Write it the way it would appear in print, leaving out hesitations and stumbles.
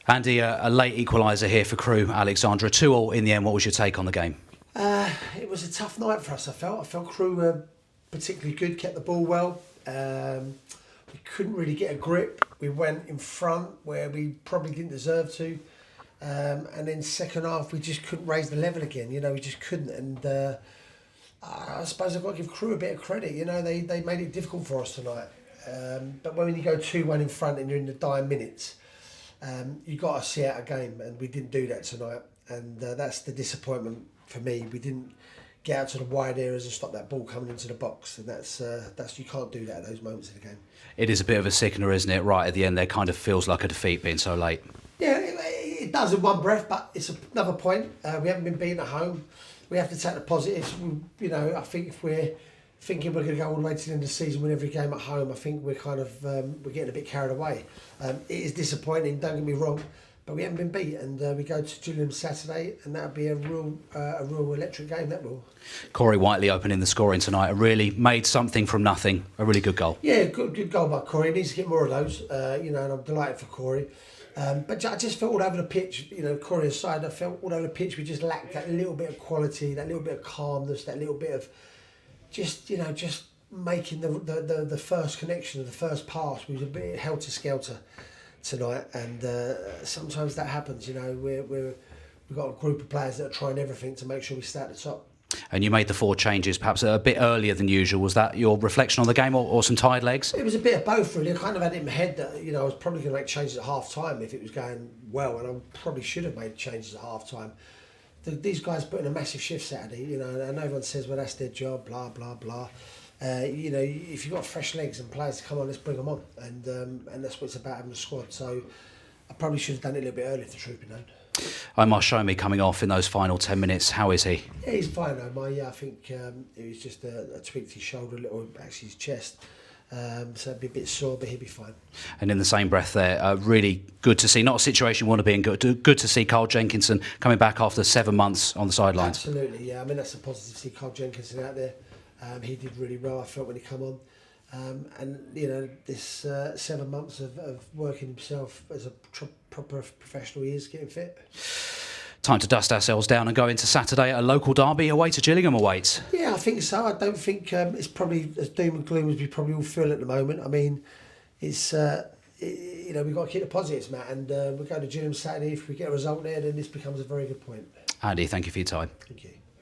Andy, a late equaliser here for Crewe Alexandra. 2-2 in the end. What was your take on the game? It was a tough night for us, I felt Crewe were particularly good, kept the ball well. We couldn't really get a grip. We went in front where we probably didn't deserve to. And then second half, we just couldn't raise the level again. We just couldn't. And I suppose I've got to give Crewe a bit of credit. They made it difficult for us tonight. But when you go 2-1 in front and you're in the dying minutes, you got to see out a game, and we didn't do that tonight. And that's the disappointment for me. We didn't get out to the wide areas and stop that ball coming into the box, and that's you can't do that at those moments in the game. It is a bit of a sickener, isn't it? Right at the end, there kind of feels like a defeat being so late. Yeah, it does in one breath, but it's another point. We haven't been beaten at home. We have to take the positives. I think if we're thinking we're going to go all the way to the end of the season, win every game at home, I think we're kind of we're getting a bit carried away. It is disappointing. Don't get me wrong, but we haven't been beat, and we go to Gillingham Saturday, and that'll be a real electric game. That will. Corey Whiteley opening the scoring tonight. Really made something from nothing. A really good goal. Yeah, good goal by Corey. He needs to get more of those. And I'm delighted for Corey. But I just felt all over the pitch, Corey aside, I felt all over the pitch we just lacked that little bit of quality, that little bit of calmness, that little bit of just making the first connection, the first pass. We was a bit helter-skelter tonight, and sometimes that happens. We've got a group of players that are trying everything to make sure we stay at the top. And you made the 4 changes perhaps a bit earlier than usual. Was that your reflection on the game, or some tired legs? It was a bit of both, really. I kind of had it in my head that I was probably going to make changes at half time if it was going well, and I probably should have made changes at half time. These guys put in a massive shift Saturday, and everyone says, well, that's their job, blah blah blah. If you've got fresh legs and players to come on, let's bring them on, and that's what it's about, having a squad. So I probably should have done it a little bit earlier if the truth be known. Omar Shomi coming off in those final 10 minutes. How is he? Yeah, he's fine, Omar. Yeah, I think it was just a tweaked his shoulder a little, actually his chest. So it'd be a bit sore, but he'll be fine. And in the same breath there, really good to see, not a situation you want to be in, good to see Carl Jenkinson coming back after 7 months on the sidelines. Absolutely, yeah. I mean, that's a positive to see Carl Jenkinson out there. He did really well, I felt, when he came on. And this 7 months of working himself as a proper professional, he is getting fit. Time to dust ourselves down and go into Saturday. A local derby away to Gillingham awaits. Yeah, I think so. I don't think it's probably as doom and gloom as we probably all feel at the moment. I mean, it's we've got to keep the positives, Matt, and we go to Gillingham Saturday. If we get a result there, then this becomes a very good point. Andy, thank you for your time. Thank you.